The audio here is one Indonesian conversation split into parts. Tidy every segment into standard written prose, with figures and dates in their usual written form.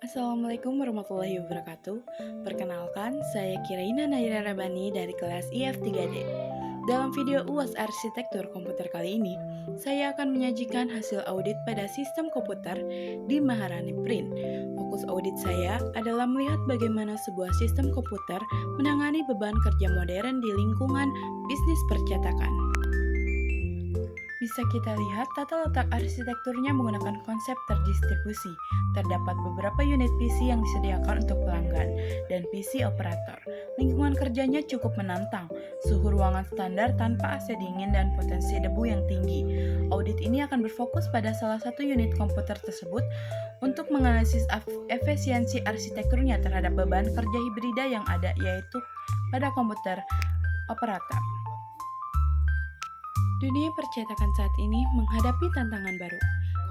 Assalamualaikum warahmatullahi wabarakatuh. Perkenalkan, saya Kiraina Naira Rabani dari kelas IF3D. Dalam video UAS Arsitektur Komputer kali ini, saya akan menyajikan hasil audit pada sistem komputer di Maharani Print. Fokus audit saya adalah melihat bagaimana sebuah sistem komputer menangani beban kerja modern di lingkungan bisnis percetakan. Bisa kita lihat tata letak arsitekturnya menggunakan konsep terdistribusi. Terdapat beberapa unit PC yang disediakan untuk pelanggan dan PC operator. Lingkungan kerjanya cukup menantang, suhu ruangan standar tanpa AC dingin dan potensi debu yang tinggi. Audit ini akan berfokus pada salah satu unit komputer tersebut untuk menganalisis efisiensi arsitekturnya terhadap beban kerja hibrida yang ada, yaitu pada komputer operator. Dunia percetakan saat ini menghadapi tantangan baru.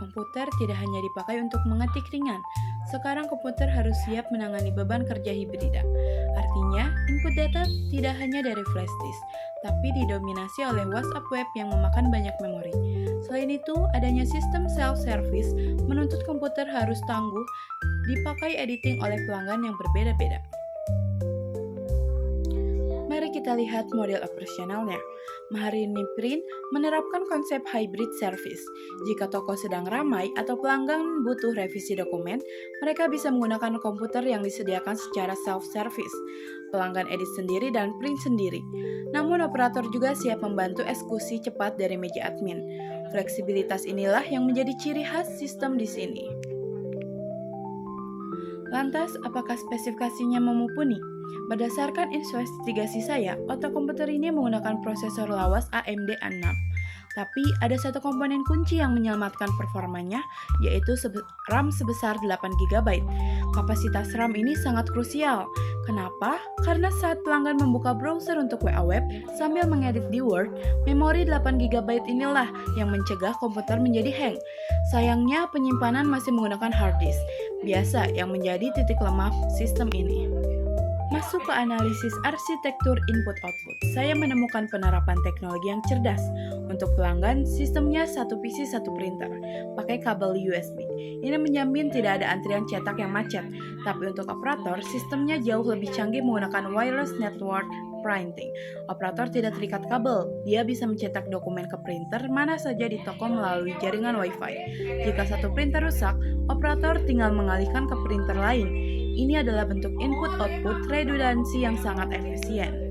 Komputer tidak hanya dipakai untuk mengetik ringan. Sekarang komputer harus siap menangani beban kerja hibrida. Artinya, input data tidak hanya dari flash disk, tapi didominasi oleh WhatsApp web yang memakan banyak memori. Selain itu, adanya sistem self-service menuntut komputer harus tangguh dipakai editing oleh pelanggan yang berbeda-beda. Mari kita lihat model operasionalnya. Maharani Print menerapkan konsep hybrid service. Jika toko sedang ramai atau pelanggan butuh revisi dokumen, mereka bisa menggunakan komputer yang disediakan secara self-service. Pelanggan edit sendiri dan print sendiri. Namun operator juga siap membantu eksekusi cepat dari meja admin. Fleksibilitas inilah yang menjadi ciri khas sistem di sini. Lantas, apakah spesifikasinya memumpuni? Berdasarkan investigasi saya, otak komputer ini menggunakan prosesor lawas AMD A6. Tapi ada satu komponen kunci yang menyelamatkan performanya, yaitu RAM sebesar 8 GB. Kapasitas RAM ini sangat krusial. Kenapa? Karena saat pelanggan membuka browser untuk WA Web sambil mengedit di Word, memori 8 GB inilah yang mencegah komputer menjadi hang. Sayangnya penyimpanan masih menggunakan hard disk, biasa yang menjadi titik lemah sistem ini. Masuk ke analisis arsitektur input-output, saya menemukan penerapan teknologi yang cerdas. Untuk pelanggan, sistemnya satu PC satu printer, pakai kabel USB. Ini menjamin tidak ada antrian cetak yang macet. Tapi untuk operator, sistemnya jauh lebih canggih menggunakan wireless network printing. Operator tidak terikat kabel, dia bisa mencetak dokumen ke printer mana saja di toko melalui jaringan Wi-Fi. Jika satu printer rusak, operator tinggal mengalihkan ke printer lain. Ini adalah bentuk input-output redundansi yang sangat efisien.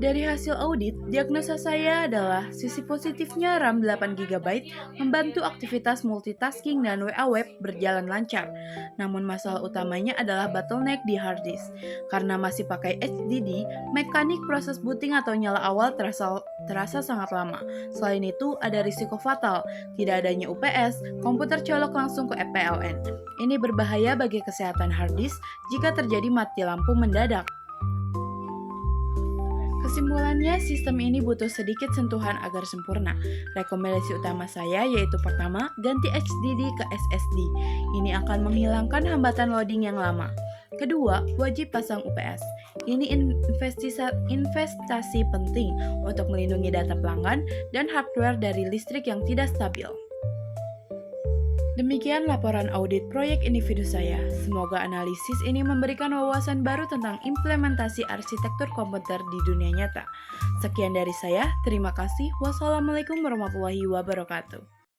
Dari hasil audit, diagnosa saya adalah sisi positifnya RAM 8 GB membantu aktivitas multitasking dan WA web berjalan lancar. Namun masalah utamanya adalah bottleneck di hard disk. Karena masih pakai HDD, mekanik proses booting atau nyala awal terasa sangat lama. Selain itu, ada risiko fatal. Tidak adanya UPS, komputer colok langsung ke PLN. Ini berbahaya bagi kesehatan hard disk jika terjadi mati lampu mendadak. Kesimpulannya, sistem ini butuh sedikit sentuhan agar sempurna. Rekomendasi utama saya yaitu pertama, ganti HDD ke SSD. Ini akan menghilangkan hambatan loading yang lama. Kedua, wajib pasang UPS. Ini investasi penting untuk melindungi data pelanggan dan hardware dari listrik yang tidak stabil. Demikian laporan audit proyek individu saya. Semoga analisis ini memberikan wawasan baru tentang implementasi arsitektur komputer di dunia nyata. Sekian dari saya, terima kasih. Wassalamualaikum warahmatullahi wabarakatuh.